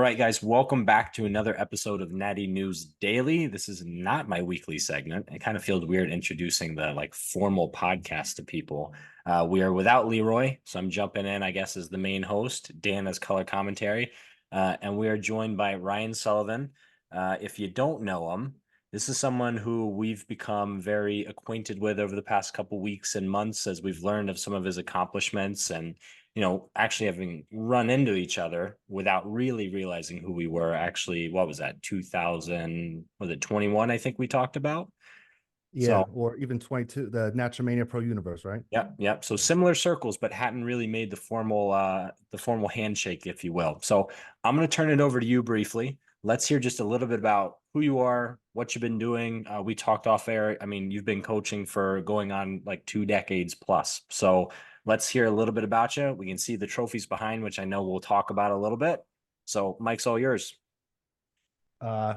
right, guys, welcome back to another episode of Natty News Daily. This is not my weekly segment. It kind of feels weird introducing the formal podcast to people. We are without Leroy, so I'm jumping in, I guess, as the main host. Dan as color commentary, and we are joined by Ryan Sullivan. If you don't know him, this is someone who we've become very acquainted with over the past couple weeks and months as we've learned of some of his accomplishments and actually having run into each other without really realizing who we were. Actually, what was that? 2000, was it 21? I think we talked about. Yeah, So, or even 22, the Naturmania Pro Universe, right? yep. So Yeah. similar circles, but hadn't really made the formal handshake, if you will. So I'm going to turn it over to you briefly. Let's hear just a little bit about who you are, what you've been doing. We talked off air. I mean, you've been coaching for going on like 2 decades plus. So let's hear a little bit about you. We can see the trophies behind, which I know we'll talk about a little bit. So Mike's all yours.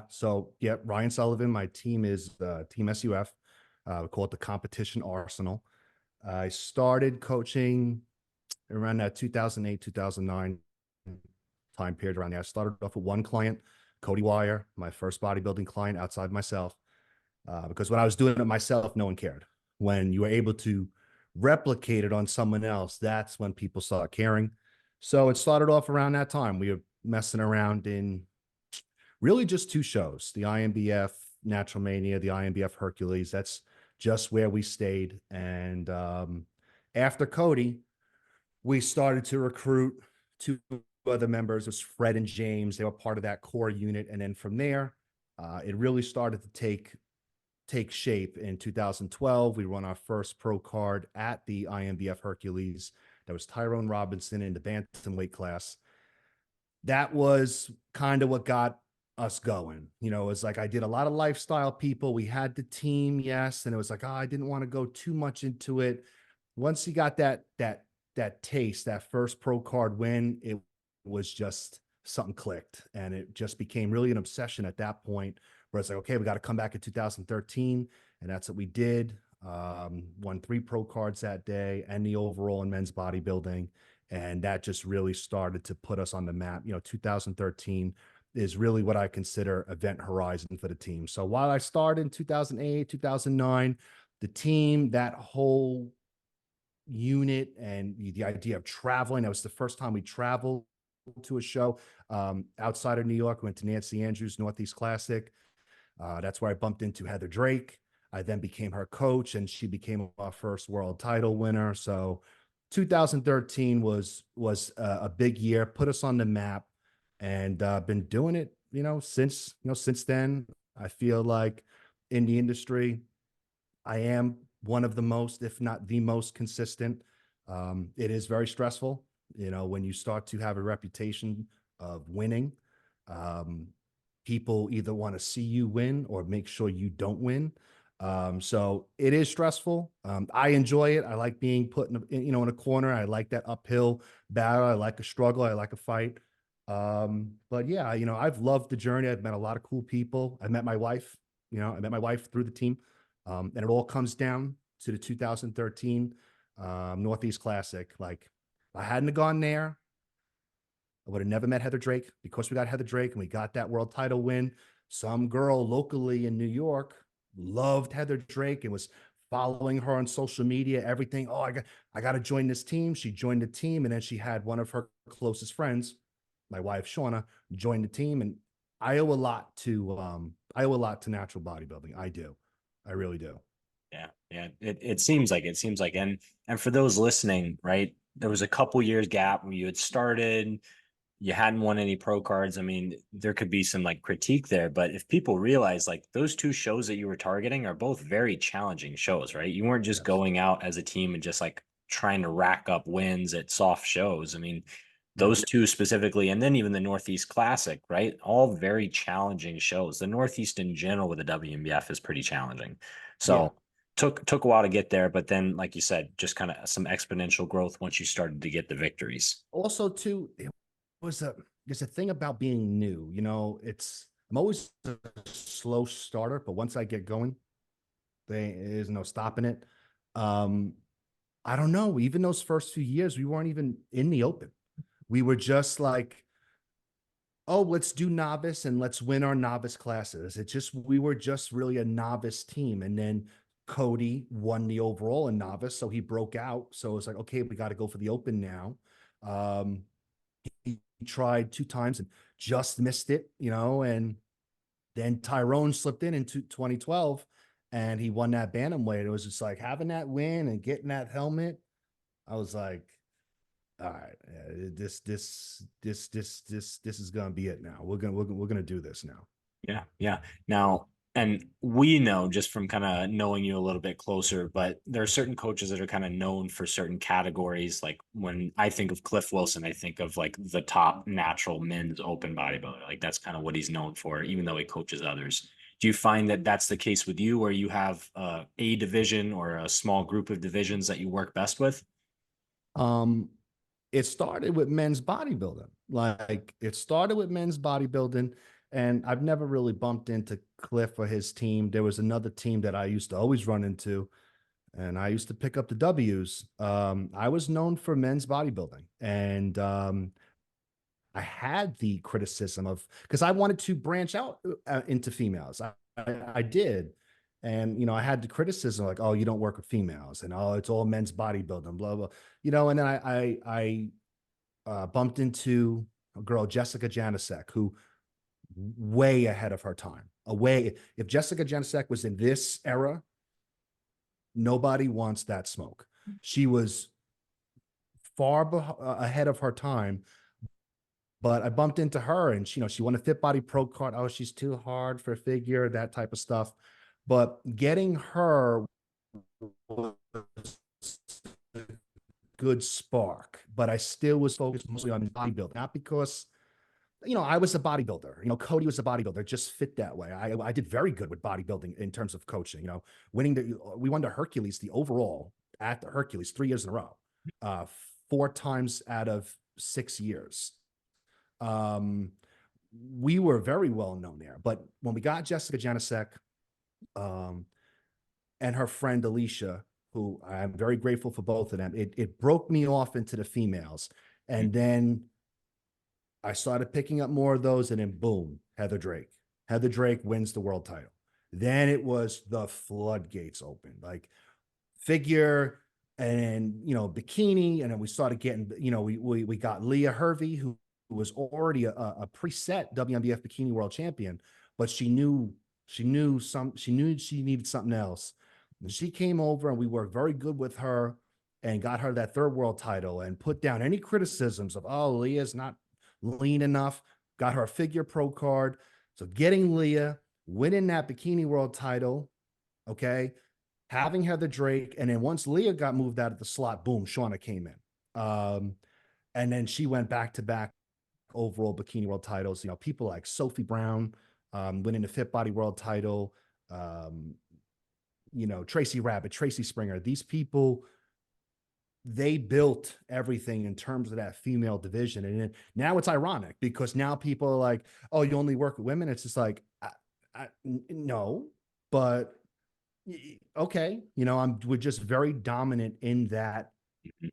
So Ryan Sullivan, my team is Team SUF. We call it the Competition Arsenal. I started coaching around that 2008, 2009 time period around there. I started off with one client, Cody Wire, my first bodybuilding client outside myself. Because when I was doing it myself, no one cared. When you were able to replicate it on someone else, that's when people started caring. So it started off around that time. We were messing around in really just two shows, the IMBF Natural Mania, the IMBF Hercules. That's just where we stayed. And after Cody, we started to recruit two other members. It was Fred and James. They were part of that core unit. And then from there, it really started to take shape in 2012. We won our first pro card at the IMBF Hercules. That was Tyrone Robinson in the bantamweight class. That was kind of what got us going. It was like I did a lot of lifestyle people. We had the team, yes, and it was like, I didn't want to go too much into it. Once you got that taste, that first pro card win, it was just something clicked, and it just became really an obsession at that point. Where it's like, okay, we got to come back in 2013, and that's what we did. Won 3 pro cards that day and the overall in men's bodybuilding. And that just really started to put us on the map. 2013 is really what I consider event horizon for the team. So while I started in 2008, 2009, the team, that whole unit and the idea of traveling, that was the first time we traveled to a show outside of New York. We went to Nancy Andrews Northeast Classic. That's where I bumped into Heather Drake. I then became her coach, and she became our first world title winner. So 2013 was a big year, put us on the map, and been doing it, since then. I feel like in the industry, I am one of the most, if not the most consistent. It is very stressful, when you start to have a reputation of winning. Um, People either want to see you win or make sure you don't win. So it is stressful. I enjoy it. I like being put in a corner. I like that uphill battle. I like a struggle. I like a fight. But yeah, I've loved the journey. I've met a lot of cool people. I met my wife. I met my wife through the team, and it all comes down to the 2013 Northeast Classic. Like, if I hadn't have gone there, I would have never met Heather Drake. Because we got Heather Drake and we got that world title win, some girl locally in New York loved Heather Drake and was following her on social media, everything. Oh, I got to join this team. She joined the team, and then she had one of her closest friends, my wife Shauna, join the team. And I owe a lot to natural bodybuilding. I do. I really do. Yeah. It seems like, and for those listening, right, there was a couple years gap where you had started, you hadn't won any pro cards. I mean, there could be some critique there, but if people realize those two shows that you were targeting are both very challenging shows, right? You weren't just Yes. going out as a team and just trying to rack up wins at soft shows. I mean, Yeah. those two specifically, and then even the Northeast Classic, right? All very challenging shows. The Northeast in general with the WMBF is pretty challenging. Yeah. So took a while to get there, but then, like you said, just kind of some exponential growth once you started to get the victories. Also, too, was a there's a thing about being new. I'm always a slow starter, but once I get going, there is no stopping it. Um, I don't know. Even those first few years, we weren't even in the open. We were just like oh, let's do novice and let's win our novice classes. We were just really a novice team. And then Cody won the overall in novice. So he broke out. So it's like, okay, we got to go for the open now. Um, he tried 2 times and just missed it, and then Tyrone slipped in 2012 and he won that bantamweight. It was just like having that win and getting that helmet. I was like, all right, this is gonna be it now. We're gonna do this now. Yeah, yeah. Now, and we know just from kind of knowing you a little bit closer, but there are certain coaches that are kind of known for certain categories. Like when I think of Cliff Wilson, I think of like the top natural men's open bodybuilder. Like that's kind of what he's known for, even though he coaches others. Do you find that that's the case with you, where you have a division or a small group of divisions that you work best with? Um, it started with men's bodybuilding. Like it started with men's bodybuilding, and I've never really bumped into Cliff or his team. There was another team that I used to always run into, and I used to pick up the W's. I was known for men's bodybuilding, and I had the criticism of because I wanted to branch out into females. I did. And, I had the criticism like, oh, you don't work with females and oh, it's all men's bodybuilding, blah, blah, and then I bumped into a girl, Jessica Janasek, who way ahead of her time. If Jessica Janasek was in this era, nobody wants that smoke. She was ahead of her time. But I bumped into her and she won a Fit Body Pro card. Oh, she's too hard for figure, that type of stuff. But getting her was a good spark. But I still was focused mostly on bodybuilding, not because I was a bodybuilder. Cody was a bodybuilder, just fit that way. I did very good with bodybuilding in terms of coaching. We won the Hercules, the overall at the Hercules 3 years in a row, 4 times out of 6 years. Um, we were very well known there. But when we got Jessica Janasek, and her friend Alicia, who I'm very grateful for both of them, it broke me off into the females. And then I started picking up more of those, and then boom, Heather Drake. Heather Drake wins the world title. Then it was the floodgates open, like figure and bikini, and then we started getting we got Leah Hervey, who was already a preset WNBF bikini world champion, but she knew she needed something else. And she came over and we worked very good with her and got her that 3rd world title and put down any criticisms of, oh, Leah's not lean enough, got her a figure pro card. So getting Leah, winning that bikini world title, okay, having Heather Drake, and then once Leah got moved out of the slot, boom, Shauna came in. And then she went back to back overall bikini world titles. People like Sophie Brown, winning the Fit Body world title. Tracy Rabbit, Tracy Springer. These people, they built everything in terms of that female division. And now it's ironic because now people are like, oh, you only work with women. It's just like, no, but okay. We're just very dominant in that,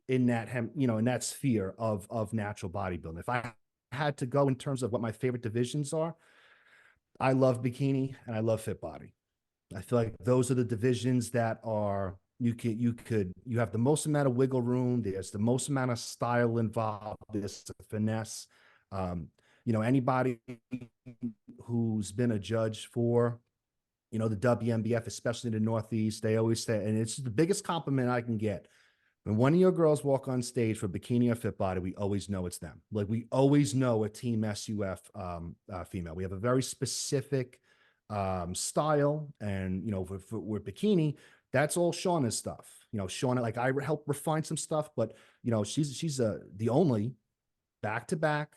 in that sphere of natural bodybuilding. If I had to go in terms of what my favorite divisions are, I love bikini and I love fit body. I feel like those are the divisions that are you have the most amount of wiggle room. There's the most amount of style involved. There's the finesse. Anybody who's been a judge for, the WNBF, especially in the Northeast, they always say, and it's the biggest compliment I can get. When one of your girls walk on stage for bikini or fit body, we always know it's them. Like we always know a Team SUF female. We have a very specific style, and with bikini, that's all Shauna's stuff. Shauna, like I help refine some stuff, but she's the only back-to-back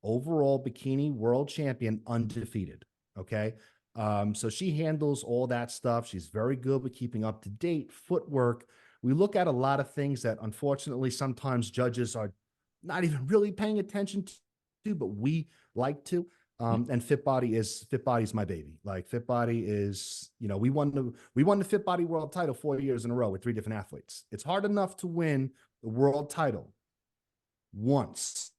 overall bikini world champion, undefeated. Okay. So she handles all that stuff. She's very good with keeping up to date footwork. We look at a lot of things that unfortunately sometimes judges are not even really paying attention to, but we like to. And Fit Body is my baby. Like Fit Body is, we won the Fit Body world title 4 years in a row with 3 different athletes. It's hard enough to win the world title once.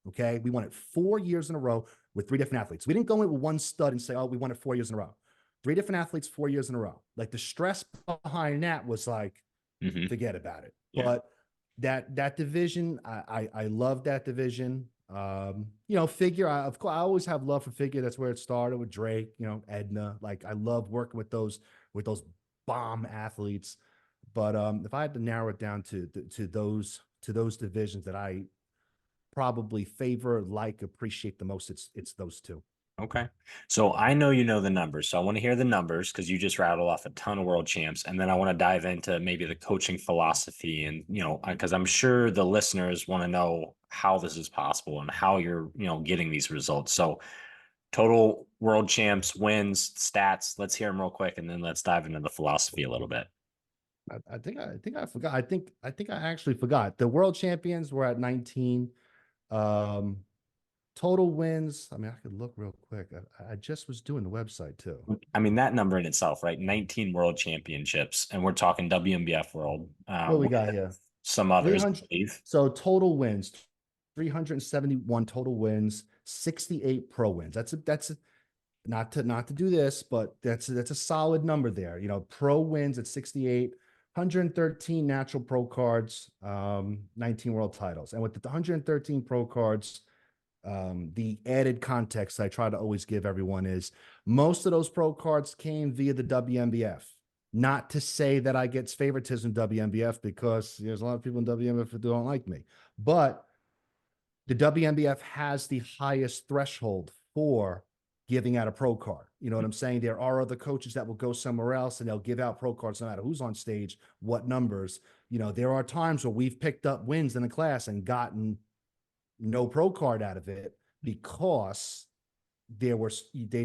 Okay. We won it 4 years in a row with three different athletes. We didn't go in with one stud and say, oh, we won it 4 years in a row. Three different athletes, 4 years in a row. Like the stress behind that was like, forget about it. Yeah. But that division, I love that division. Figure. Of course, I always have love for figure. That's where it started with Drake. Edna. Like I love working with those bomb athletes. But if I had to narrow it down to those divisions that I probably favor, like, appreciate the most, it's those two. Okay. So I know you know the numbers. So I want to hear the numbers because you just rattled off a ton of world champs. And then I want to dive into maybe the coaching philosophy and, because I'm sure the listeners want to know how this is possible and how you're, getting these results. So total world champs, wins, stats. Let's hear them real quick. And then let's dive into the philosophy a little bit. I think I forgot. I think I actually forgot. The world champions were at 19. Um, Total wins. I mean, I could look real quick. I just was doing the website too. I mean, that number in itself, right? 19 world championships. And we're talking WMBF world. What we got here? Some others, I 300. believe. So total wins, 371 total wins, 68 pro wins. That's not to do this, but that's a solid number there. Pro wins at 68, 113 natural pro cards, 19 world titles. And with the 113 pro cards, the added context I try to always give everyone is most of those pro cards came via the WMBF. Not to say that I get favoritism WMBF, because there's a lot of people in WMBF who don't like me, but the WMBF has the highest threshold for giving out a pro card. You know what I'm saying? There are other coaches that will go somewhere else and they'll give out pro cards no matter who's on stage, what numbers. There are times where we've picked up wins in the class and gotten no pro card out of it because they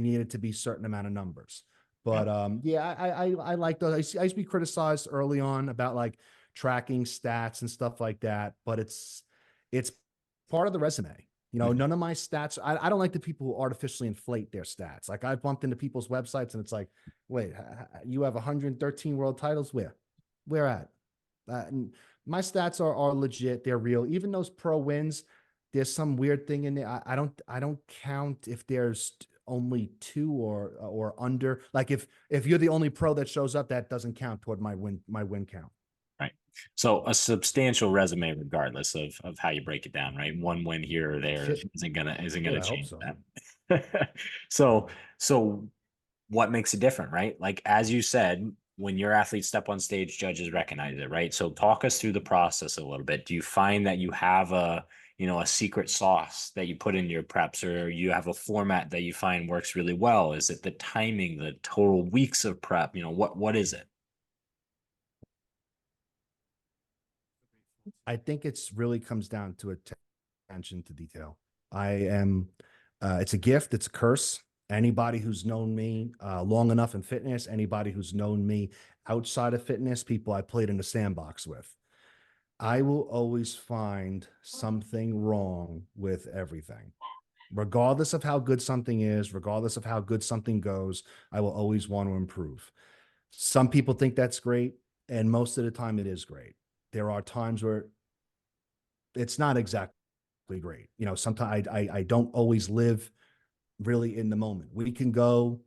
needed to be certain amount of numbers. But I like those. I used to be criticized early on about like tracking stats and stuff like that, but it's part of the resume. None of my stats. I don't like the people who artificially inflate their stats. Like I've bumped into people's websites and it's like, wait, you have 113 world titles? Where at? My stats are legit. They're real. Even those pro wins, there's some weird thing in there. I don't count if there's only two or under. Like if you're the only pro that shows up, that doesn't count toward my win count. Right. So a substantial resume, regardless of how you break it down, right? One win here or there isn't gonna I hope change so. that. So what makes it different, right? Like as you said, when your athletes step on stage, judges recognize it, right? So talk us through the process a little bit. Do you find that you have a secret sauce that you put in your preps, or you have a format that you find works really well? Is it the timing, the total weeks of prep? What is it? I think it's really comes down to attention to detail. It's a gift, it's a curse. Anybody who's known me long enough in fitness, anybody who's known me outside of fitness, people I played in the sandbox with, I will always find something wrong with everything. Regardless of how good something is, regardless of how good something goes, I will always want to improve. Some people think that's great, and most of the time it is great. There are times where it's not exactly great. Sometimes I don't always live really in the moment. We can go.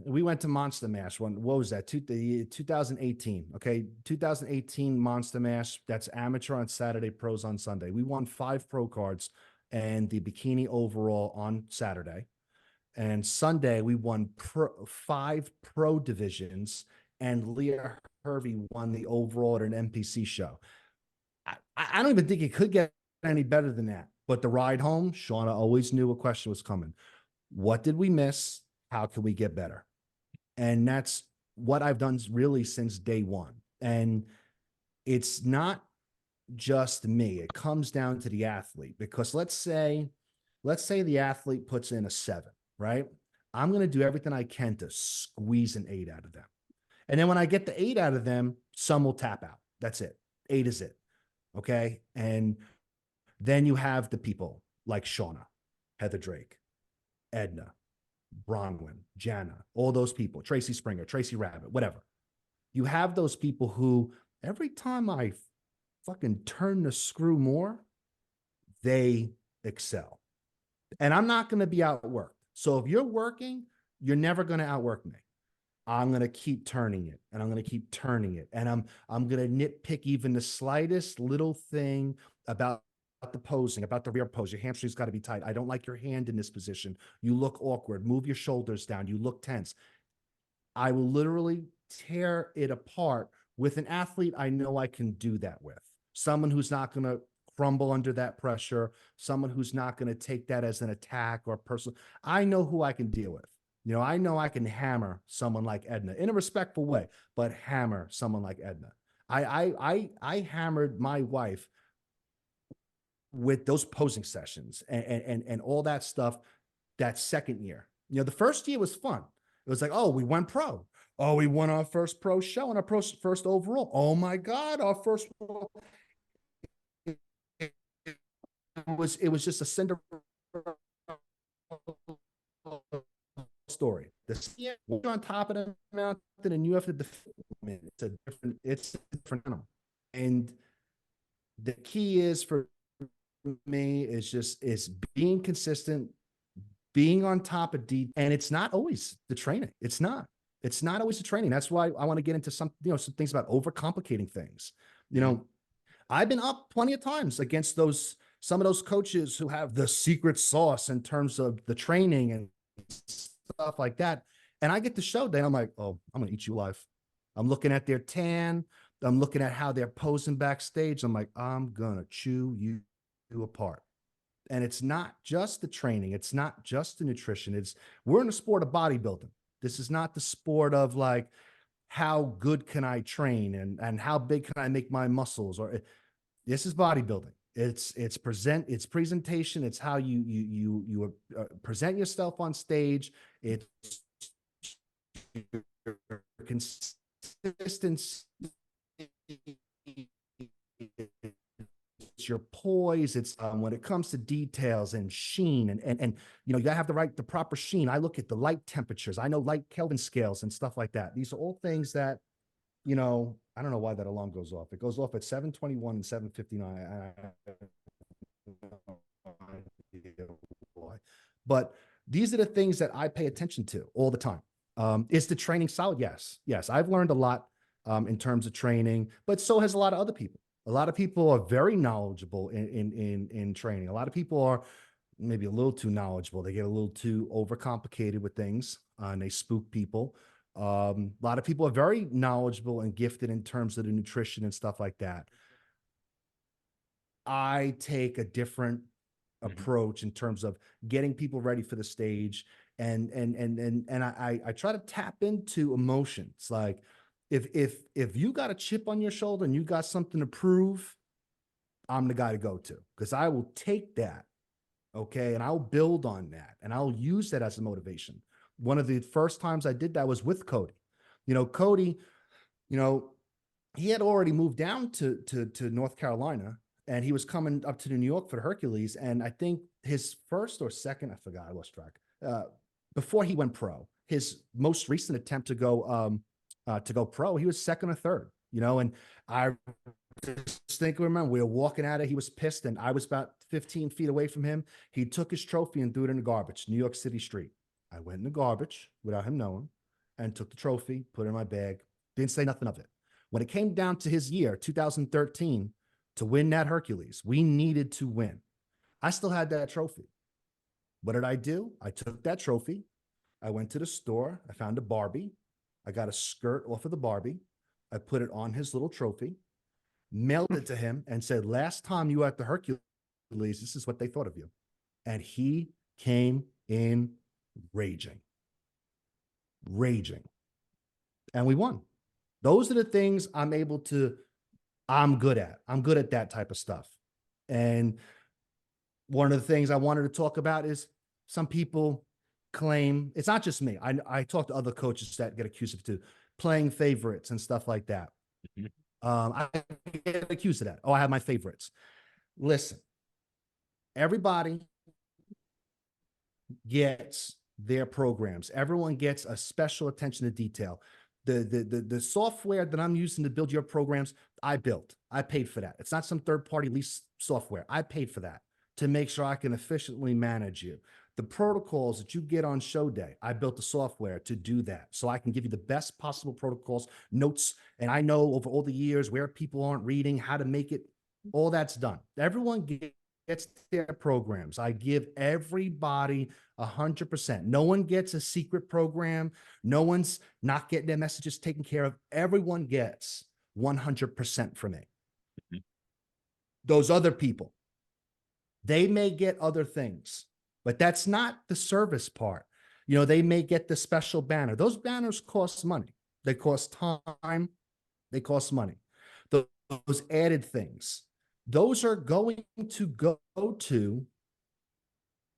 We went to Monster Mash. What was that? 2018. Okay, 2018 Monster Mash. That's amateur on Saturday, pros on Sunday. We won 5 pro cards and the bikini overall on Saturday. And Sunday we won 5 pro divisions, and Leah Hervey won the overall at an NPC show. I don't even think it could get any better than that. But the ride home, Shauna always knew a question was coming. What did we miss? How can we get better? And that's what I've done really since day one. And it's not just me. It comes down to the athlete, because let's say the athlete puts in a 7, right? I'm going to do everything I can to squeeze an 8 out of them. And then when I get the 8 out of them, some will tap out. That's it. 8 is it. Okay. And then you have the people like Shauna, Heather Drake, Edna, Bronwyn, Jana, all those people, Tracy Springer, Tracy Rabbit, whatever. You have those people who every time I fucking turn the screw more, they excel. And I'm not going to be outworked. So if you're working, you're never going to outwork me. I'm going to keep turning it, and I'm going to keep turning it. And I'm going to nitpick even the slightest little thing about the posing, about the rear pose. Your hamstring's got to be tight. I don't like your hand in this position. You look awkward. Move your shoulders down. You look tense. I will literally tear it apart with an athlete I know I can do that with. Someone who's not going to crumble under that pressure, someone who's not going to take that as an attack or personal. I know who I can deal with. You know, I know I can hammer someone like Edna in a respectful way, but hammer someone like Edna. I hammered my wife with those posing sessions and all that stuff that second year. You know, the first year was fun. It was like, oh, we went pro. Oh, we won our first pro show and our first overall. Oh my God, our first. It was just a Cinderella story. You're on top of the mountain and you have to defend. It's a different animal. And the key is for me is being consistent, being on top of and it's not always the training. It's not always the training. That's why I want to get into some things about overcomplicating things. You know, I've been up plenty of times against some of those coaches who have the secret sauce in terms of the training and stuff like that. And I get to show them, I'm like, oh, I'm gonna eat you alive. I'm looking at their tan. I'm looking at how they're posing backstage. I'm like, I'm gonna chew you apart. And it's not just the training. It's not just the nutrition. We're in the sport of bodybuilding. This is not the sport of like, how good can I train and how big can I make my muscles? This is bodybuilding. It's presentation. It's how you present yourself on stage. It's consistency. It's your poise. It's when it comes to details and sheen and you gotta have the proper sheen. I look at the light temperatures. I know light Kelvin scales and stuff like that. These are all things that, I don't know why that alarm goes off. It goes off at 7:21 and 7:59. But these are the things that I pay attention to all the time. Is the training solid? Yes. I've learned a lot in terms of training, but so has a lot of other people. A lot of people are very knowledgeable in training. A lot of people are maybe a little too knowledgeable. They get a little too overcomplicated with things, and they spook people. A lot of people are very knowledgeable and gifted in terms of the nutrition and stuff like that. I take a different approach in terms of getting people ready for the stage, and I try to tap into emotions. Like if you got a chip on your shoulder and you got something to prove, I'm the guy to go to, because I will take that, okay, and I'll build on that and I'll use that as a motivation. One of the first times I did that was with Cody. Cody, he had already moved down to North Carolina, and he was coming up to New York for the Hercules. And I think his first or second, I forgot, I lost track, before he went pro, his most recent attempt to go pro, he was second or third, and I remember we were walking at it. He was pissed, and I was about 15 feet away from him. He took his trophy and threw it in the garbage, New York City street. I went in the garbage without him knowing and took the trophy, put it in my bag, didn't say nothing of it. When it came down to his year, 2013, to win that Hercules, we needed to win. I still had that trophy. What did I do? I took that trophy. I went to the store. I found a Barbie. I got a skirt off of the Barbie. I put it on his little trophy, mailed it to him, and said, last time you were at the Hercules, this is what they thought of you. And he came in raging. And we won. Those are the things I'm good at. I'm good at that type of stuff. And one of the things I wanted to talk about is some people claim, it's not just me. I talk to other coaches that get accused of too, playing favorites and stuff like that. I get accused of that. Oh, I have my favorites. Listen, everybody gets their programs. Everyone gets a special attention to detail. The software that I'm using to build your programs, I built. I paid for that. It's not some third-party lease software. I paid for that. to make sure I can efficiently manage you. The protocols that you get on show day, I built the software to do that. So I can give you the best possible protocols, notes, and I know over all the years where people aren't reading, how to make it, all that's done. Everyone gets their programs. I give everybody 100%. No one gets a secret program. No one's not getting their messages taken care of. Everyone gets 100% from me. Mhm. Those other people, they may get other things, but that's not the service part. You know, they may get the special banner. Those banners cost money. They cost time. They cost money. Those added things, those are going to go to,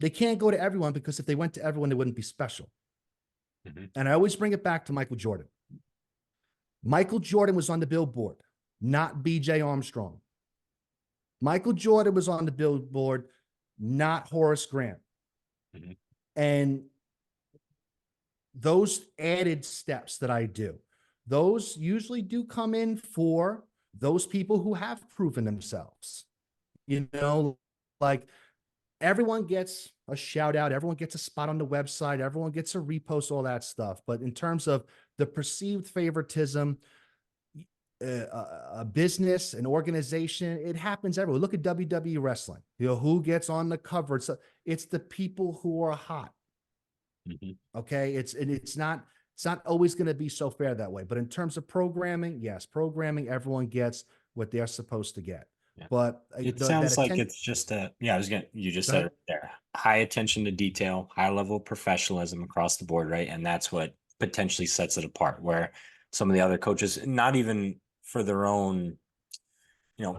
they can't go to everyone, because if they went to everyone, they wouldn't be special. Mhm. And I always bring it back to Michael Jordan. Michael Jordan was on the billboard, not BJ Armstrong. Michael Jordan was on the billboard, not Horace Grant. Mhm. And those added steps that I do, those usually do come in for those people who have proven themselves. You know, like everyone gets a shout out, everyone gets a spot on the website, everyone gets a repost, all that stuff. But in terms of the perceived favoritism, a business, an organization, it happens everywhere. Look at WWE wrestling. You know, who gets on the cover? It's the people who are hot. Mhm. Okay. It's not always going to be so fair that way. But in terms of programming, yes, programming, everyone gets what they're supposed to get. Yeah. But It that sounds like attention, it's just yeah, you just go said ahead. it there. High attention to detail, high level of professionalism across the board, right? And that's what potentially sets it apart, where some of the other coaches, not even for their own,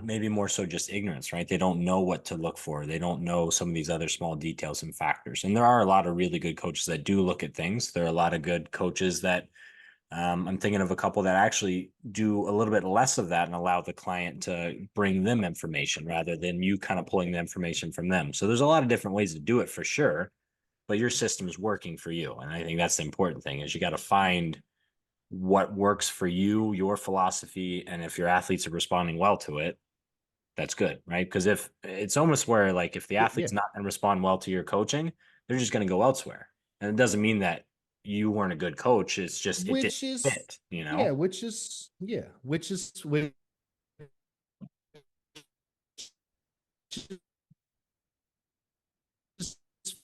maybe more so just ignorance, right? They don't know what to look for. They don't know some of these other small details and factors. And there are a lot of really good coaches that do look at things. There are a lot of good coaches that I'm thinking of a couple that actually do a little bit less of that and allow the client to bring them information rather than you kind of pulling the information from them. So there's a lot of different ways to do it for sure, but your system is working for you. And I think that's the important thing is you got to find what works for you, your philosophy. And if your athletes are responding well to it, that's good, right? Because if it's almost where like if the Yeah. athlete's not going to respond well to your coaching, they're just going to go elsewhere. And it doesn't mean that you weren't a good coach. It's just it didn't Which is, fit, you yeah, know? which is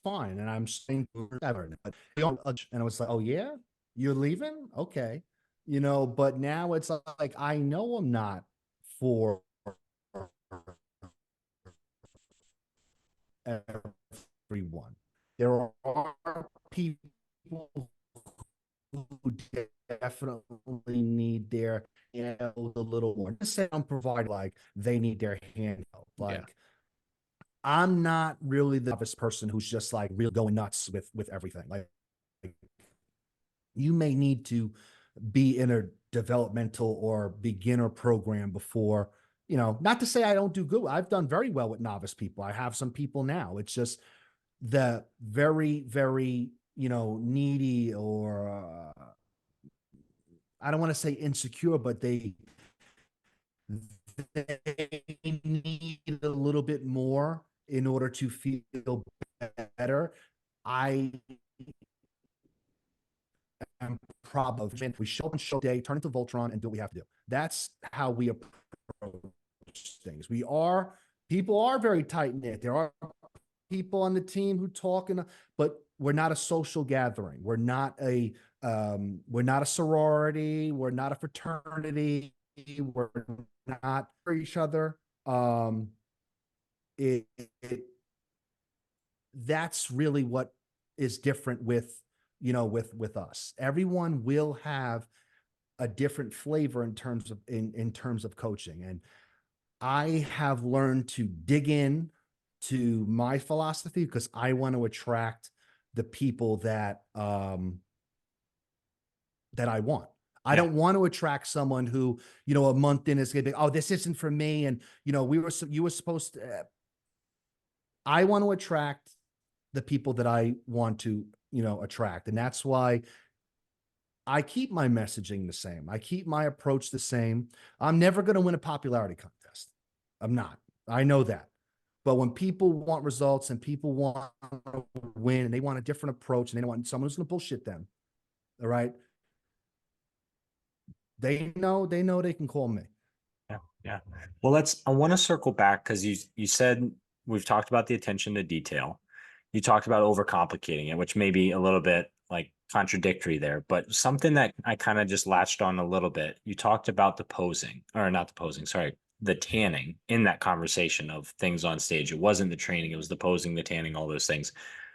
fine. And I'm saying whatever. But and I was like, oh yeah, you're leaving? Okay. You know, but now it's like I know I'm not for everyone. There are people who definitely need their handheld a little more. Just say I'm providing like they need their handheld. Yeah. Like I'm not really the novice person who's just like real going nuts with everything. Like you may need to be in a developmental or beginner program before, not to say I don't do good. I've done very well with novice people. I have some people now. It's just the very, very, needy or I don't want to say insecure, but they need a little bit more in order to feel better. I am probably we show up on show day, turn into Voltron, and do what we have to do. That's how we approach things. People are very tight knit. There are people on the team who talk, but we're not a social gathering. We're not a sorority. We're not a fraternity. We're not for each other. It, it that's really what is different with us. Everyone will have a different flavor in terms of coaching, and I have learned to dig in to my philosophy because I want to attract the people that I want. I Yeah. don't want to attract someone who, a month in is going to be, oh, this isn't for me. And, you were supposed to, I want to attract the people that I want to, attract. And that's why I keep my messaging the same. I keep my approach the same. I'm never going to win a popularity contest. I'm not. I know that. But when people want results and people want to win and they want a different approach and they don't want someone who's going to bullshit them, all right, they know they can call me. Yeah, yeah. Well, I want to circle back because you said we've talked about the attention to detail. You talked about overcomplicating it, which may be a little bit like contradictory there, but something that I kind of just latched on a little bit. You talked about the posing, or not the posing, sorry, the tanning in that conversation of things on stage. It wasn't the training, it was the posing, the tanning, all those things.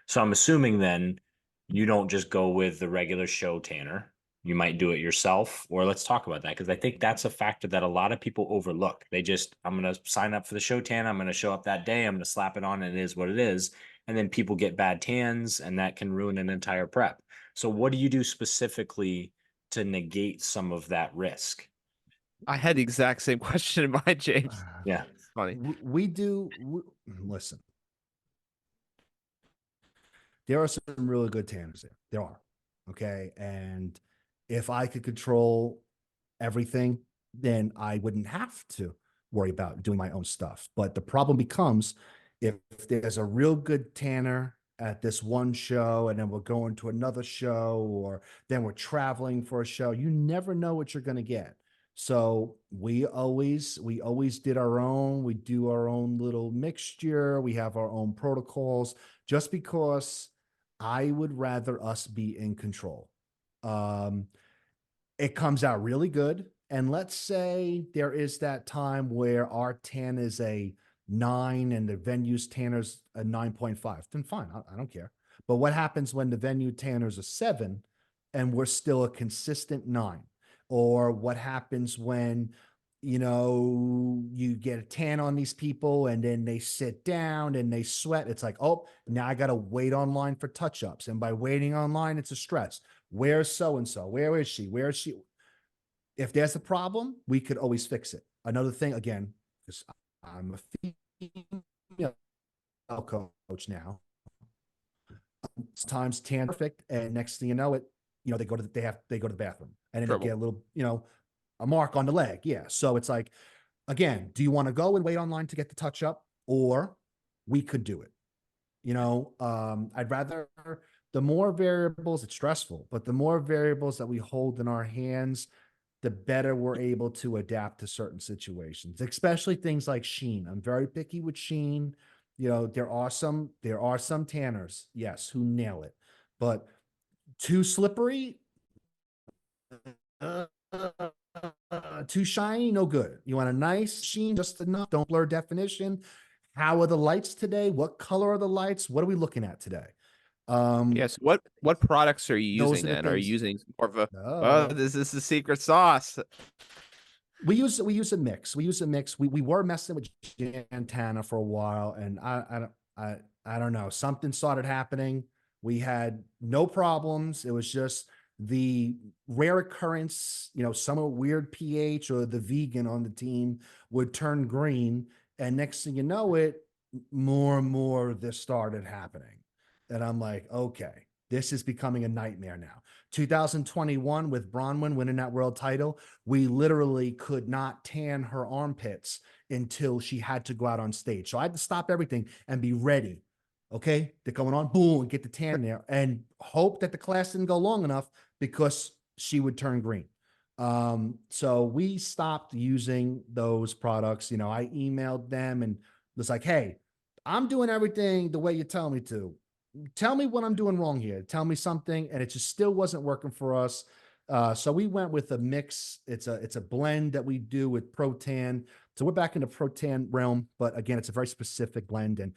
So I'm assuming then you don't just go with the regular show tanner. You might do it yourself, or let's talk about that because I think that's a factor that a lot of people overlook. They just, I'm going to sign up for the show tan. I'm going to show up that day. I'm going to slap it on, and it is what it is. And then people get bad tans, and that can ruin an entire prep. So, what do you do specifically to negate some of that risk? I had the exact same question in mind, James. Yeah. It's funny. Listen, there are some really good tanners there. There are. Okay. And if I could control everything, then I wouldn't have to worry about doing my own stuff. But the problem becomes if there's a real good tanner at this one show and then we're going to another show or then we're traveling for a show, you never know what you're going to get. So we always did our own, we do our own little mixture, we have our own protocols just because I would rather us be in control. Um, it comes out really good. And let's say there is that time where our tan is a 9 and the venue's tanner's a 9.5. Then fine, I don't care. But what happens when the venue tanner's a 7 and we're still a consistent 9? Or what happens when you get a tan on these people and then they sit down and they sweat? It's like, oh, now I got to wait online for touch-ups. And by waiting online, it's a stress. Where's so-and-so? Where is she? Where is she? If there's a problem, we could always fix it. Another thing, again, because I'm a female coach now, sometimes tan perfect, and next thing you know, they go to the bathroom, and then they get a little, a mark on the leg. Yeah. So it's like, again, do you want to go and wait online to get the touch up, or we could do it? I'd rather, the more variables, it's stressful, but the more variables that we hold in our hands, the better we're able to adapt to certain situations, especially things like sheen. I'm very picky with sheen. There are some tanners, yes, who nail it, but too slippery, too shiny, no good. You want a nice sheen, just enough. Don't blur definition. How are the lights today? What color are the lights? What are we looking at today? Yes. What products are you using Those are the then? Are you things. using more of a, Oh, this is the secret sauce? we use a mix. We were messing with Jantana for a while, and I don't know. Something started happening. We had no problems. It was just the rare occurrence, some weird pH or the vegan on the team would turn green, and next thing you know, more and more of this started happening, and I'm like, okay, this is becoming a nightmare now. 2021 with Bronwyn winning that world title, we literally could not tan her armpits until she had to go out on stage. So I had to stop everything and be ready. Okay, they're going on, boom, and get the tan there and hope that the class didn't go long enough because she would turn green. So we stopped using those products. I emailed them and was like, hey, I'm doing everything the way you tell me to. Tell me what I'm doing wrong here. Tell me something. And it just still wasn't working for us. So we went with a mix. It's a blend that we do with Protan. So we're back in the Protan realm, but again, it's a very specific blend and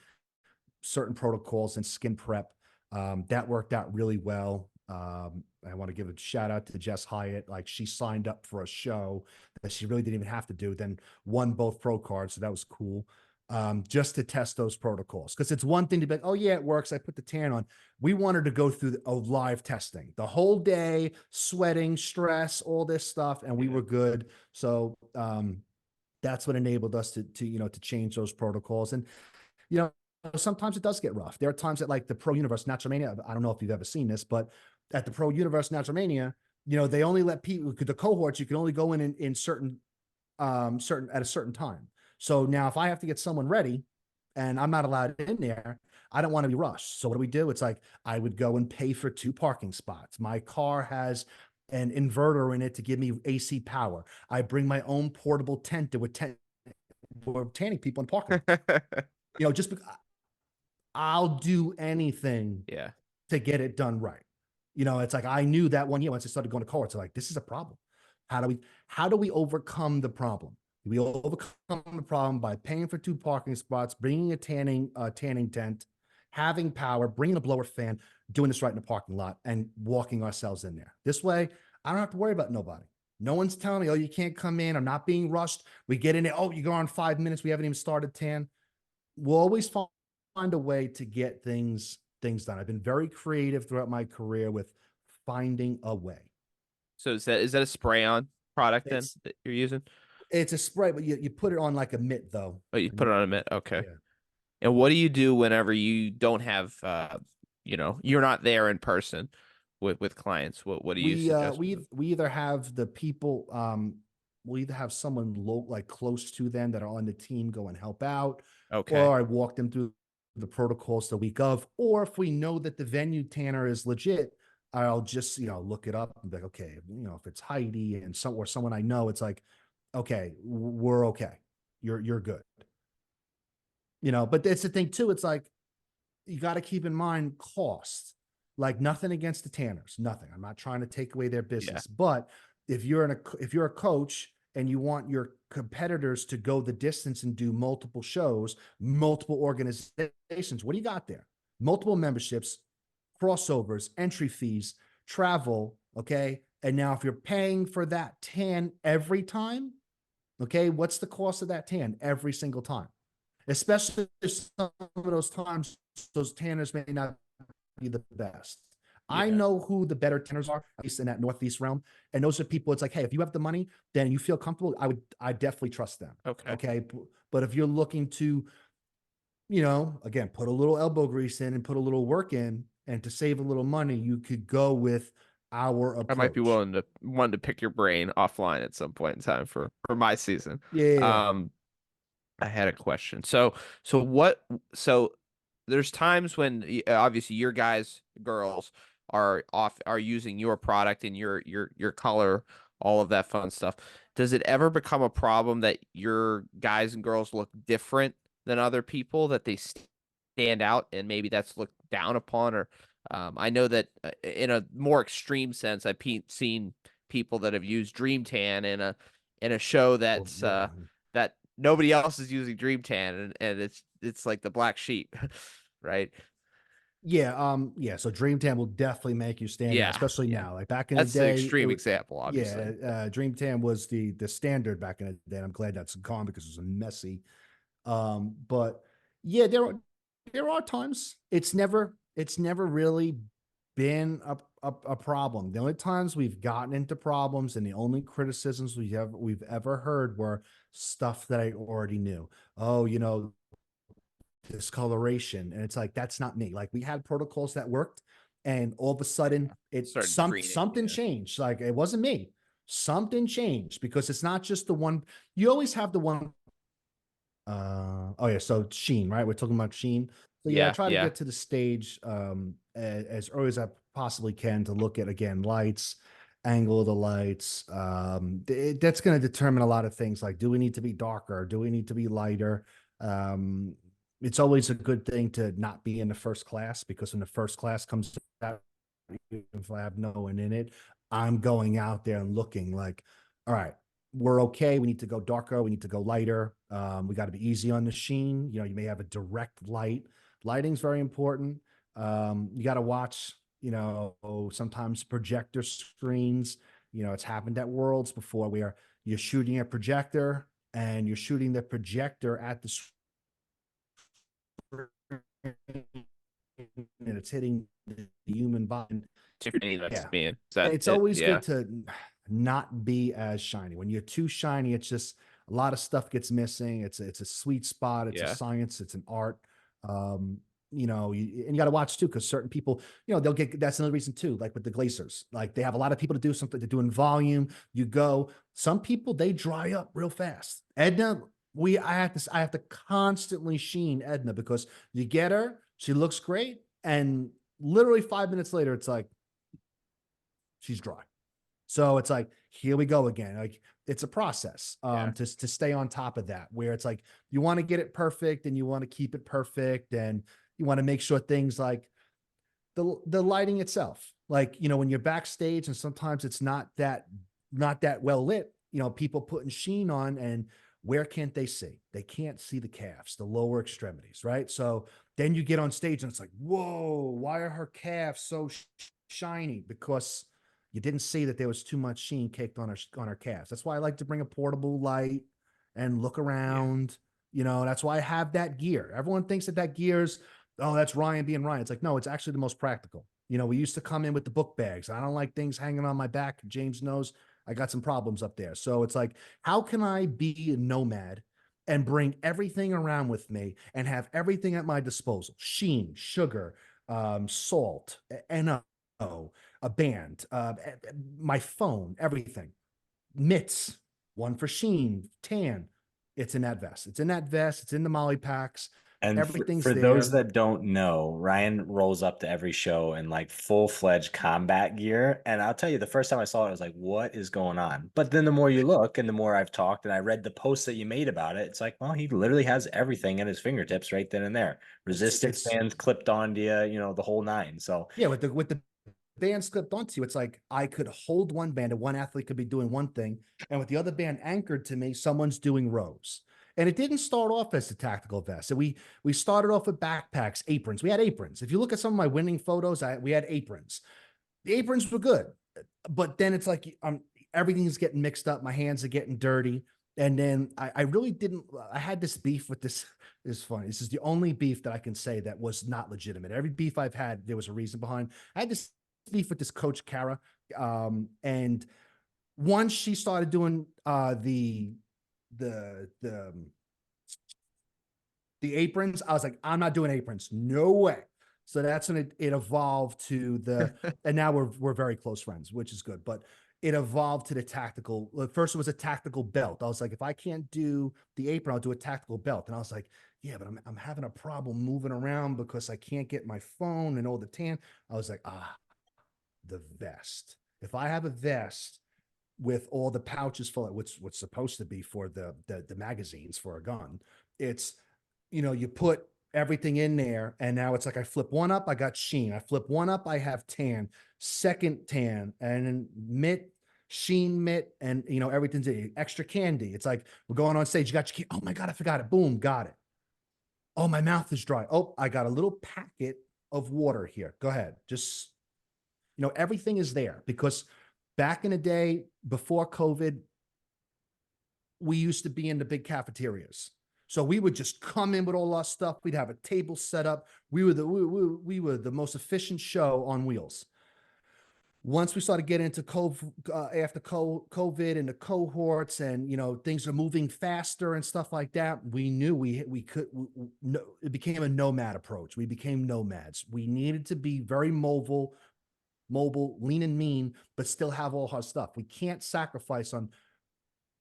certain protocols and skin prep. That worked out really well. I want to give a shout out to Jess Hyatt. Like, she signed up for a show that she really didn't even have to do, then won both pro cards. So that was cool. Just to test those protocols. Because it's one thing to be like, oh yeah, it works, I put the tan on. We wanted to go through a live testing the whole day, sweating, stress, all this stuff, and we were good. So that's what enabled us to change those protocols. And sometimes it does get rough. There are times that, like the Pro Universe Natural Mania, I don't know if you've ever seen this, but at the Pro Universe Natural Mania, they only let people, the cohorts, you can only go in certain at a certain time. So now if I have to get someone ready, and I'm not allowed in there. I don't want to be rushed. So what do we do? It's like I would go and pay for 2 parking spots. My car has an inverter in it to give me AC power. I bring my own portable tent to attend for tanning people in the parking lot. Just I'll do anything Yeah. to get it done right. It's like I knew that one year once I started going to courts, like this is a problem. How do we overcome the problem? We overcome the problem by paying for 2 parking spots, bringing a tanning tent, having power, bringing a blower fan, doing this right in the parking lot, and walking ourselves in there. This way, I don't have to worry about nobody. No one's telling me, oh, you can't come in. I'm not being rushed. We get in there. Oh, you go on 5 minutes. We haven't even started tan. We'll always find a way to get things done. I've been very creative throughout my career with finding a way. So is that a spray on product then It's that you're using? it's a spray, but you put it on like a mitt though. Oh, you put it on a mitt. Okay. Yeah. And what do you do whenever you don't have, you're not there in person with clients? What do you suggest? We either have the people we'll either have someone like close to them that are on the team go and help out, Okay. or I walk them through the protocols the week of, or if we know that the venue tanner is legit, I'll just look it up and be like, okay, if it's Heidi and someone I know, it's like, okay, we're okay, you're good. But that's the thing too. It's like you got to keep in mind cost. Like nothing against the tanners, nothing. I'm not trying to take away their business, but if you're a coach and you want your competitors to go the distance and do multiple shows, multiple organizations, what do you got there? Multiple memberships, crossovers, entry fees, travel. Okay. And now if you're paying for that tan every time, okay, what's the cost of that tan every single time? Especially if some of those times, those tanners may not be the best. Yeah. I know who the better tanners are, at least in that Northeast realm. And those are people, it's like, hey, if you have the money, then you feel comfortable, I definitely trust them. Okay. Okay. But if you're looking to, again, put a little elbow grease in and put a little work in and to save a little money, you could go with our approach. I might be willing to pick your brain offline at some point in time for my season. Yeah. I had a question. So there's times when obviously your guys, girls are using your product and your color, all of that fun stuff. Does it ever become a problem that your guys and girls look different than other people, that they stand out and maybe that's looked down upon? Or I know that in a more extreme sense, I've seen people that have used Dream Tan in a show that's that nobody else is using Dream Tan, and it's like the black sheep, right? Yeah. So Dream Tan will definitely make you stand out, especially now. Like back in That's the day, the extreme example, obviously. Yeah, Dream Tan was the standard back in the day. And I'm glad that's gone because it was messy. But yeah, there are times it's never really been a problem. The only times we've gotten into problems and the only criticisms we've ever heard were stuff that I already knew. Oh, discoloration, and it's like that's not me. Like we had protocols that worked, and all of a sudden something changed. Like it wasn't me. Something changed because it's not just the one. You always have the one. So Sheen, right? We're talking about Sheen. So I try to get to the stage as early as I possibly can to look at, again, lights, angle of the lights. That's going to determine a lot of things. Like, do we need to be darker? Do we need to be lighter? It's always a good thing to not be in the first class, because when the first class comes out, if I have no one in it, I'm going out there and looking like, all right, we're okay. We need to go darker. We need to go lighter. We got to be easy on the sheen. You may have a direct light. Lighting's very important. You got to watch, sometimes projector screens, it's happened at Worlds before where you're shooting a projector and you're shooting the projector at the screen and it's hitting the human body. It's always good to not be as shiny. When you're too shiny, it's just a lot of stuff gets missing. It's a sweet spot. It's a science. It's an art. And you got to watch too, because certain people, they'll get, that's another reason too, like with the glazers, like they have a lot of people to do something, to do in volume. Some people, they dry up real fast. Edna, I have to constantly sheen Edna because you get her, she looks great, and literally 5 minutes later, it's like she's dry. So it's like, here we go again. Like it's a process to stay on top of that, where it's like you want to get it perfect and you want to keep it perfect, and you want to make sure things like the lighting itself, like, you know, when you're backstage and sometimes it's not that well lit, you know, people putting sheen on, and where can't they see? They can't see the calves, the lower extremities, right? So then you get on stage and it's like, whoa, why are her calves so shiny? Because you didn't see that there was too much sheen caked on her calves. That's why I like to bring a portable light and look around. You know, that's why I have that gear. Everyone thinks that that gear's, oh, that's Ryan being Ryan. It's like, no, it's actually the most practical. You know, we used to come in with the book bags. I don't like things hanging on my back. James knows I got some problems up there. So it's like, how can I be a nomad and bring everything around with me and have everything at my disposal? Sheen, sugar, salt, NO, a band, my phone, everything. Mitts, one for sheen, tan. It's in that vest. It's in that vest. It's in the molly packs. And Everything's for those there. that don't know, Ryan rolls up to every show in like full-fledged combat gear. And I'll tell you, the first time I saw it, I was like, what is going on? But then the more you look and the more I've talked and I read the posts that you made about it, it's like, well, he literally has everything at his fingertips right then and there. Resistance It's bands clipped onto you, you know, the whole nine. So yeah, with the bands clipped onto you, it's like I could hold one band and one athlete could be doing one thing, and with the other band anchored to me, someone's doing rows. And it didn't start off as a tactical vest. So we started off with backpacks, aprons. We had aprons. If you look at some of my winning photos, we had aprons. The aprons were good, but then it's like everything's getting mixed up. My hands are getting dirty. And then I really didn't. I had this beef with this. This is funny. This is the only beef that I can say that was not legitimate. Every beef I've had, there was a reason behind. I had this beef with this coach Kara, and once she started doing the the the aprons, I was like, I'm not doing aprons. No way. So that's when it evolved to and now we're very close friends, which is good. But it evolved to the tactical. First, it was a tactical belt. I was like, if I can't do the apron, I'll do a tactical belt. And I was like, yeah, but I'm having a problem moving around because I can't get my phone and all the tan. I was like, the vest. If I have a vest with all the pouches full of what's supposed to be for the magazines for a gun, it's, you know, you put everything in there, and now it's like I flip one up, I got sheen. I flip one up, I have tan, second tan, and then mitt, sheen mitt, and you know, everything's extra candy. It's like we're going on stage. You got your key. Oh my god, I forgot it. Boom, got it. Oh, my mouth is dry. Oh, I got a little packet of water here. Go ahead. Just, you know, everything is there because back in the day before COVID, we used to be in the big cafeterias. So we would just come in with all our stuff. We'd have a table set up. We were the most efficient show on wheels. Once we started getting into after COVID and the cohorts, and you know, things are moving faster and stuff like that, we knew we could. No, it became a nomad approach. We became nomads. We needed to be very mobile, lean and mean, but still have all our stuff. We can't sacrifice on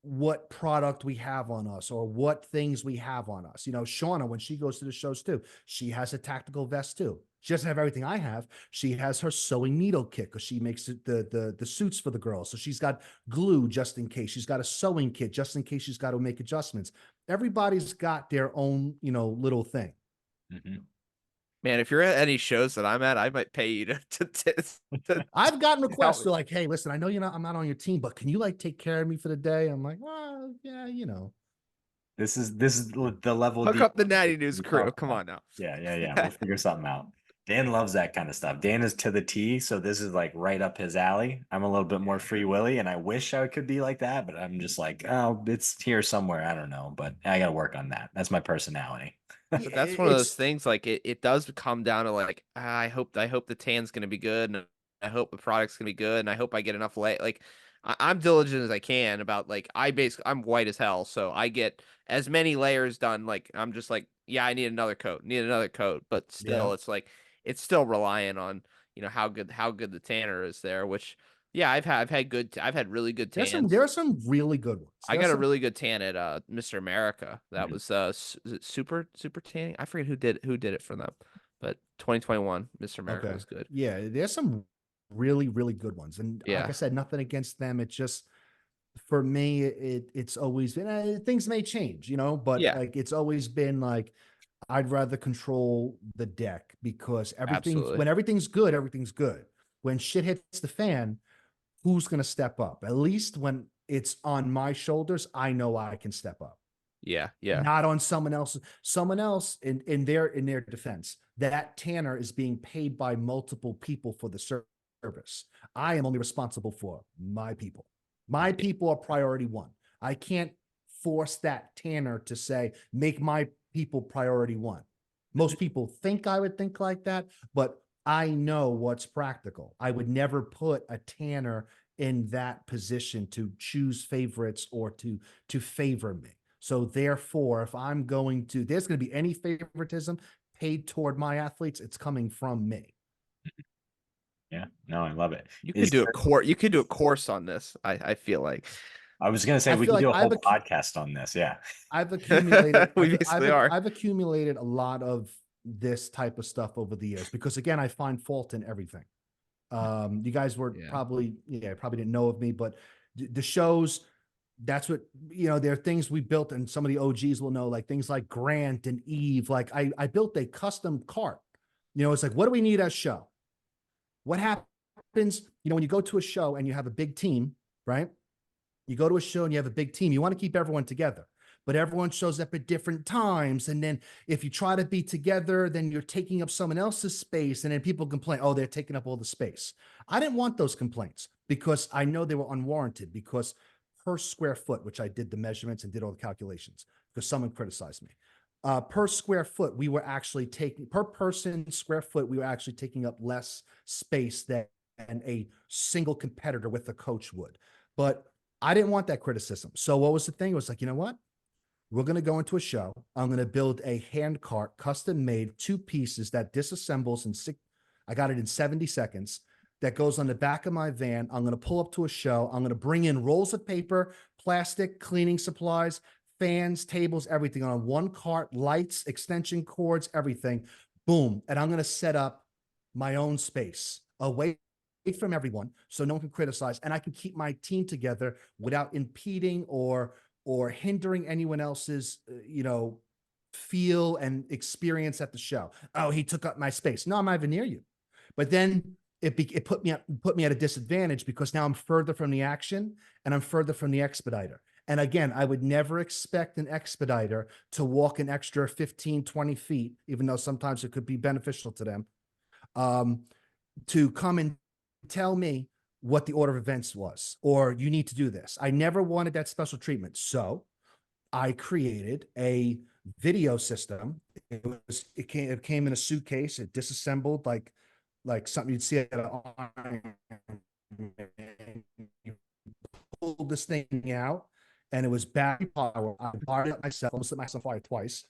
what product we have on us or what things we have on us. You know, Shauna, when she goes to the shows too, she has a tactical vest too. She doesn't have everything I have. She has her sewing needle kit because she makes the suits for the girls. So she's got glue just in case. She's got a sewing kit just in case she's got to make adjustments. Everybody's got their own, you know, little thing. mhm. Man, if you're at any shows that I'm at, I might pay you to I've gotten help requests. me. They're like, hey, listen, I know I'm not on your team, but can you like take care of me for the day? I'm like, well, yeah, you know. This is the level Hook deep up the Natty News we crew. talk Come about. on now. Yeah. We'll figure something out. Dan loves that kind of stuff. Dan is to the T, so this is like right up his alley. I'm a little bit more free willy, and I wish I could be like that, but I'm just like, oh, it's here somewhere. I don't know, but I got to work on that. That's my personality. Yeah, But that's one of those it's things, like it does come down to like, I hope the tan's gonna be good, and I hope the product's gonna be good, and I hope I get enough light. Like I'm diligent as I can about, like, I'm white as hell, so I get as many layers done. Like I'm just like, yeah, I need another coat, but yeah. still, it's like it's still reliant on, you know, how good the tanner is there, which Yeah, I've had really good There's tans. there are some really good ones. I There's got a some, really good tan at Mr. America. That Mhm. was is it super tanning? I forget who did it for them. But 2021 Mr. America okay. was good. Yeah, there's some really, really good ones. And like Yeah. I said, nothing against them. It's just for me, it's always been things may change, but Yeah, like it's always been like I'd rather control the deck because absolutely. when everything's good, everything's good. When shit hits the fan, who's going to step up? At least when it's on my shoulders, I know I can step up. Yeah, yeah. Not on someone else. Someone else in their defense, that tanner is being paid by multiple people for the service. I am only responsible for my people. My Yeah. people are priority one. I can't force that tanner to say, make my people priority one. Most people think I would think like that, but I know what's practical. I would never put a tanner in that position to choose favorites or to favor me. So therefore, if I'm going to, there's going to be any favoritism paid toward my athletes, it's coming from me. Yeah, no, I love it. You could Is do a there, course. You could do a course on this. I feel like I was gonna say I we feel could like do a whole podcast on this. Yeah. I've accumulated, we basically are. I've accumulated a lot of this type of stuff over the years because again, I find fault in everything. You guys were Yeah. probably, probably didn't know of me, but the shows, that's what, there are things we built and some of the OGs will know, like things like Grant and Eve. Like I built a custom cart. It's like, what do we need as show? What happens, when you go to a show and you have a big team, right? You go to a show and you have a big team, you want to keep everyone together, but everyone shows up at different times. And then if you try to be together, then you're taking up someone else's space. And then people complain, oh, they're taking up all the space. I didn't want those complaints because I know they were unwarranted because per square foot, which I did the measurements and did all the calculations because someone criticized me. Per square foot, we were actually taking per person square foot, we were actually taking up less space than a single competitor with a coach would. But I didn't want that criticism. So what was the thing? It was like, you know what? We're going to go into a show. I'm going to build a hand cart, custom made, 2 pieces that disassembles in I got it in 70 seconds. That goes on the back of my van. I'm going to pull up to a show. I'm going to bring in rolls of paper, plastic, cleaning supplies, fans, tables, everything on one cart, lights, extension cords, everything. Boom. And I'm going to set up my own space away from everyone so no one can criticize and I can keep my team together without impeding or hindering anyone else's feel and experience at the show. Oh, he took up my space. No, I'm not even near you. But then it put me at a disadvantage because now I'm further from the action and I'm further from the expediter. And again, I would never expect an expediter to walk an extra 15, 20 feet, even though sometimes it could be beneficial to them, to come and tell me what the order of events was, or you need to do this. I never wanted that special treatment. So I created a video system. It came in a suitcase. It disassembled like something you'd see at an you pulled this thing out and it was battery powered. I fired it myself, almost lit myself fire twice.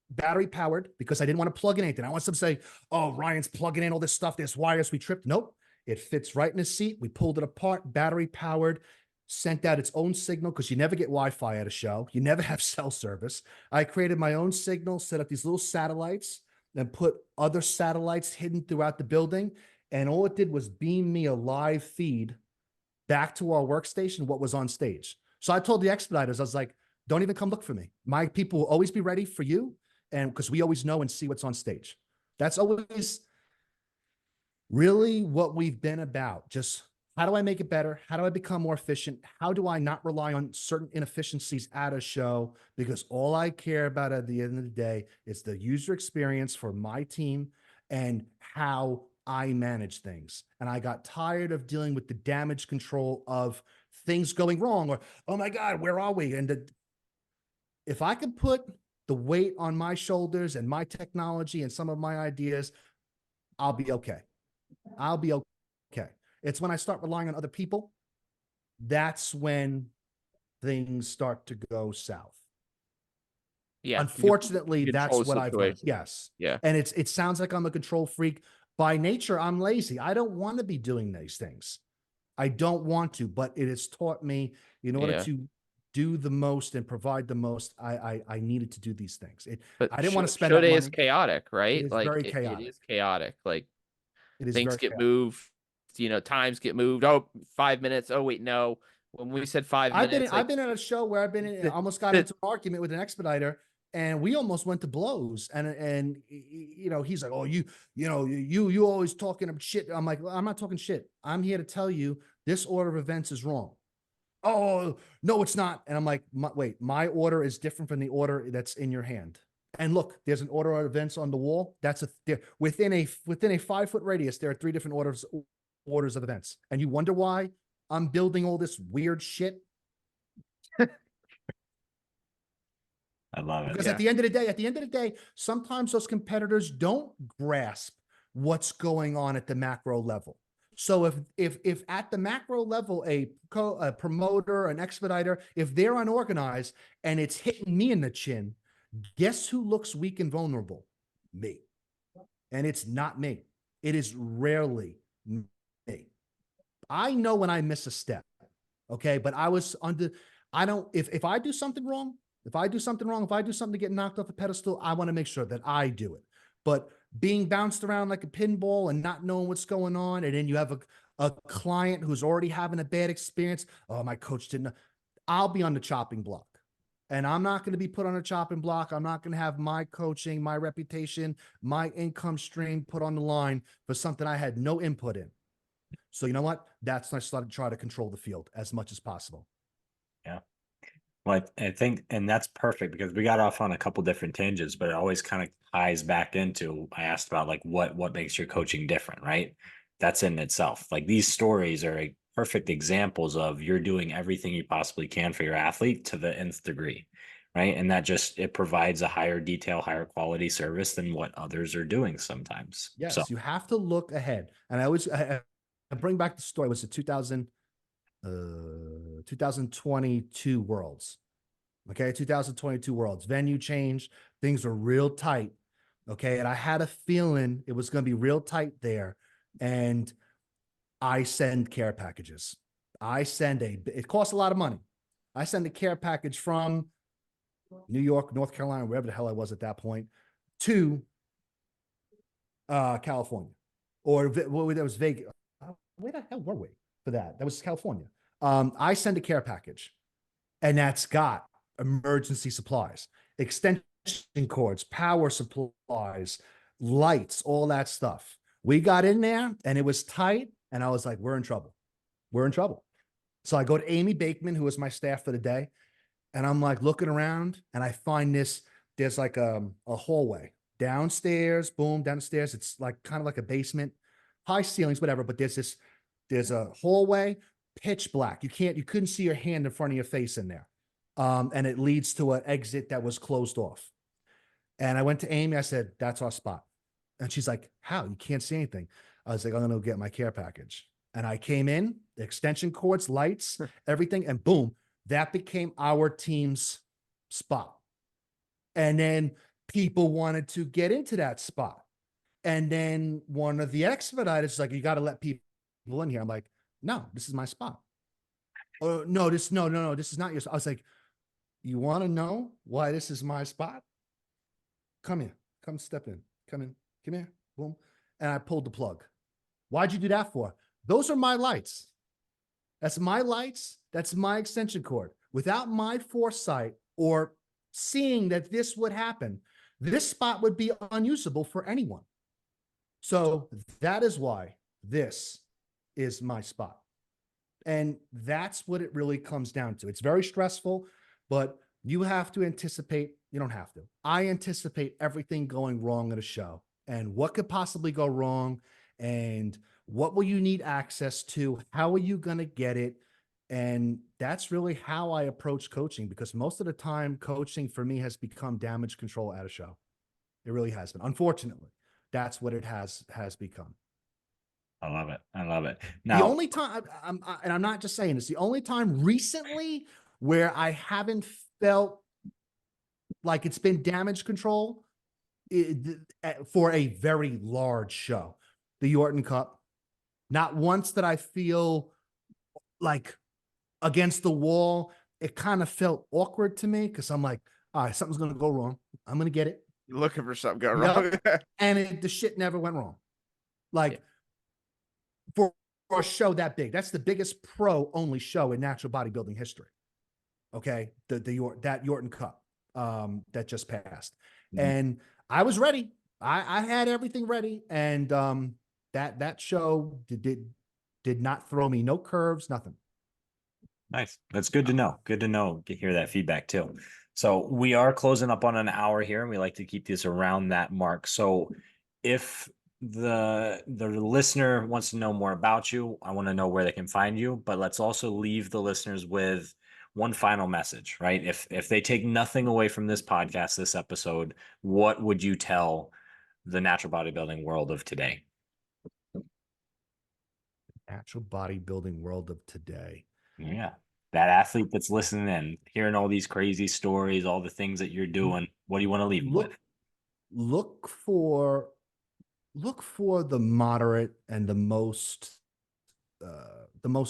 Battery powered because I didn't want to plug in anything. I want some to say, oh, Ryan's plugging in all this stuff. There's wires we tripped. Nope. It fits right in his seat. We pulled it apart, battery powered, sent out its own signal because you never get Wi-Fi at a show. You never have cell service. I created my own signal, set up these little satellites, and put other satellites hidden throughout the building. And all it did was beam me a live feed back to our workstation, what was on stage. So I told the expediters, I was like, don't even come look for me. My people will always be ready for you. And because we always know and see what's on stage. That's always really what we've been about. Just how do I make it better? How do I become more efficient? How do I not rely on certain inefficiencies at a show? Because all I care about at the end of the day is the user experience for my team and how I manage things. And I got tired of dealing with the damage control of things going wrong or, oh my God, where are we? And if I could put the weight on my shoulders and my technology and some of my ideas, I'll be okay. I'll be okay. It's when I start relying on other people, that's when things start to go south. Yeah. Unfortunately, Control that's the what I've learned. situation. Yes. Yeah. And it sounds like I'm a control freak. By nature, I'm lazy. I don't want to be doing these things. I don't want to, but it has taught me in order Yeah. to do the most and provide the most, I needed to do these things. But I didn't want to spend show that day is money. chaotic, It right? is Like very it chaotic. is chaotic. Like It is things very get chaotic. moved, times get moved. Oh, 5 minutes. Oh, wait, no. When we said 5 minutes, I've like been at a show where I've been in, the, almost got the, into an argument with an expediter, and we almost went to blows. And he's like, "Oh, you always talking shit." I'm like, well, "I'm not talking shit. I'm here to tell you this order of events is wrong." "Oh, no, it's not." And I'm like, "Wait, my order is different from the order that's in your hand." And look, there's an order of events on the wall. That's within a 5-foot radius. There are 3 different orders of events, and you wonder why I'm building all this weird shit. I love it. Because Yeah. at the end of the day, sometimes those competitors don't grasp what's going on at the macro level. So if at the macro level, a promoter, an expediter, if they're unorganized and it's hitting me in the chin, guess who looks weak and vulnerable? Me. And it's not me. It is rarely me. I know when I miss a step. Okay. But I don't, if I do something wrong, if I do something to get knocked off a pedestal, I want to make sure that I do it. But being bounced around like a pinball and not knowing what's going on, and then you have a client who's already having a bad experience. "Oh, my coach didn't." I'll be on the chopping block. And I'm not going to be put on a chopping block. I'm not going to have my coaching, my reputation, my income stream put on the line for something I had no input in. So you know what? That's when I started to try to control the field as much as possible. Yeah. Well, I think, and that's perfect because we got off on a couple different tangents, but it always kind of ties back into, I asked about like what makes your coaching different, right? That's in itself. Like these stories are perfect examples of you're doing everything you possibly can for your athlete to the nth degree, right? And that just it provides a higher detail, higher quality service than what others are doing sometimes. So Yes, you have to look ahead. And I bring back the story. It was the 2022 Worlds. Okay, 2022 Worlds. Venue changed. Things were real tight. Okay, and I had a feeling it was going to be real tight there. And I send care packages. It costs a lot of money. I send a care package from New York, North Carolina, wherever the hell I was at that point, to California, or that was Vegas. Where the hell were we for that? That was California. I send a care package, and that's got emergency supplies, extension cords, power supplies, lights, all that stuff. We got in there, and it was tight, and I was like, "We're in trouble. We're in trouble." So I go to Amy Bakeman, who was my staff for the day, and I'm like looking around, and I find this. There's like a hallway downstairs, boom, downstairs. It's like kind of like a basement, high ceilings, whatever. But there's a hallway, pitch black. You couldn't see your hand in front of your face in there. And it leads to an exit that was closed off. And I went to Amy. I said, "That's our spot." And she's like, "How? You can't see anything." I was like, "I'm going to get my care package." And I came in, extension cords, lights, everything. And boom, that became our team's spot. And then people wanted to get into that spot. And then one of the expediters is like, "You got to let people in here." I'm like, "No, this is my spot." "Oh, no, no, this is not your spot." I was like, "You want to know why this is my spot? Come here, come step in, come here, boom." And I pulled the plug. "Why'd you do that for?" "Those are my lights. That's my lights. That's my extension cord. Without my foresight or seeing that this would happen, this spot would be unusable for anyone. So that is why this is my spot." And that's what it really comes down to. It's very stressful, but you have to anticipate. You don't have to. I anticipate everything going wrong at a show and what could possibly go wrong and what will you need access to? How are you going to get it? And that's really how I approach coaching, because most of the time coaching for me has become damage control at a show. It really has been. Unfortunately, that's what it has become. I love it. I love it. The Now, only time, and I'm not just saying this, the only time recently where I haven't felt like it's been damage control for a very large show, the Orton Cup. Not once did I feel like against the wall. It kind of felt awkward to me because I'm like, all right, something's going to go wrong. I'm going to get it. You're looking for something go Yep. wrong. And the shit never went wrong. Like Yeah. for a show that big, that's the biggest pro only show in natural bodybuilding history. Okay. That Yorton Cup that just passed. And I was ready. I had everything ready. And that show did not throw me no curves, nothing. Nice. That's good to know. Good to know. To hear that feedback too. So we are closing up on an hour here, and we like to keep this around that mark. So if the listener wants to know more about you, I want to know where they can find you. But let's also leave the listeners with one final message, right? If they take nothing away from this podcast, this episode, what would you tell the natural bodybuilding world of today? Natural bodybuilding world of today. Yeah. That athlete that's listening in, hearing all these crazy stories, all the things that you're doing, what do you want to leave them with? Look for the moderate and the most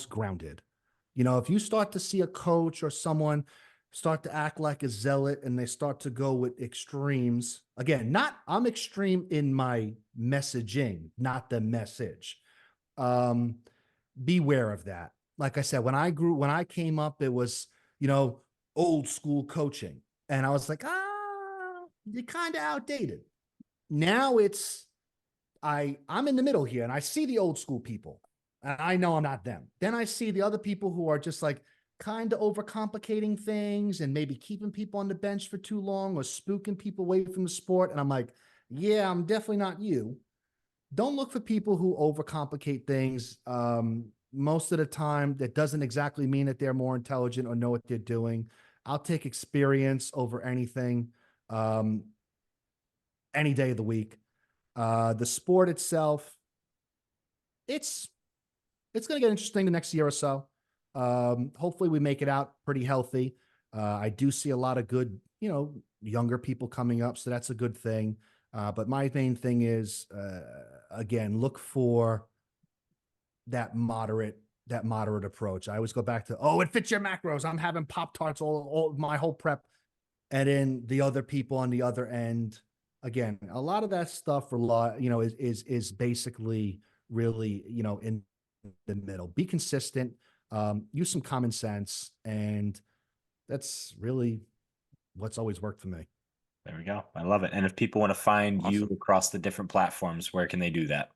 grounded. You know, if you start to see a coach or someone start to act like a zealot and they start to go with extremes, again, I'm extreme in my messaging, not the message. Beware of that. Like I said, when I came up, it was, old school coaching. And I was like, you're kind of outdated. Now I'm in the middle here and I see the old school people and I know I'm not them. Then I see the other people who are just like kind of overcomplicating things and maybe keeping people on the bench for too long or spooking people away from the sport. And I'm like, yeah, I'm definitely not you. Don't look for people who overcomplicate things. Most of the time, that doesn't exactly mean that they're more intelligent or know what they're doing. I'll take experience over anything, any day of the week. The sport itself, it's going to get interesting the next year or so. Hopefully, we make it out pretty healthy. I do see a lot of good, younger people coming up, so that's a good thing. But my main thing is, again, look for that moderate approach. I always go back to, it fits your macros. I'm having Pop-Tarts all my whole prep. And then the other people on the other end, again, a lot of that stuff is basically really, in the middle. Be consistent, use some common sense, and that's really what's always worked for me. There we go. I love it. And if people want to find you across the different platforms, where can they do that?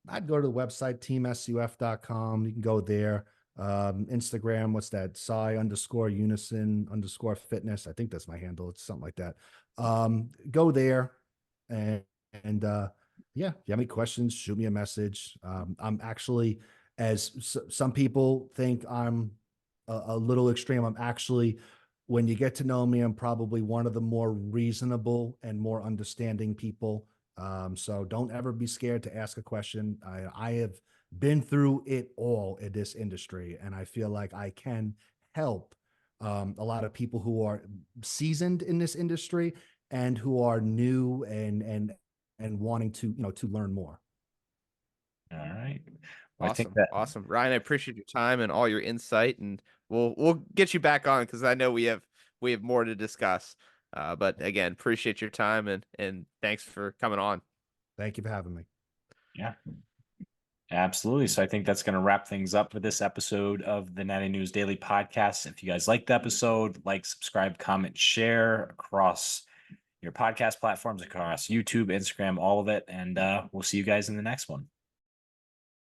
I'd go to the website, teamsuf.com. You can go there. Instagram, what's that? Psy_unison_fitness. I think that's my handle. It's something like that. Go there and yeah, if you have any questions, shoot me a message. I'm actually, some people think I'm a little extreme. I'm actually, when you get to know me, I'm probably one of the more reasonable and more understanding people. So don't ever be scared to ask a question. I have been through it all in this industry, and I feel like I can help a lot of people who are seasoned in this industry and who are new and wanting to to learn more. All right. Well, Awesome. Awesome. Ryan, I appreciate your time and all your insight, and we'll get you back on because I know we have more to discuss. But again, appreciate your time and thanks for coming on. Thank you for having me. Yeah, absolutely. So I think that's going to wrap things up for this episode of the Natty News Daily podcast. If you guys liked the episode, like, subscribe, comment, share across your podcast platforms, across YouTube, Instagram, all of it. And we'll see you guys in the next one.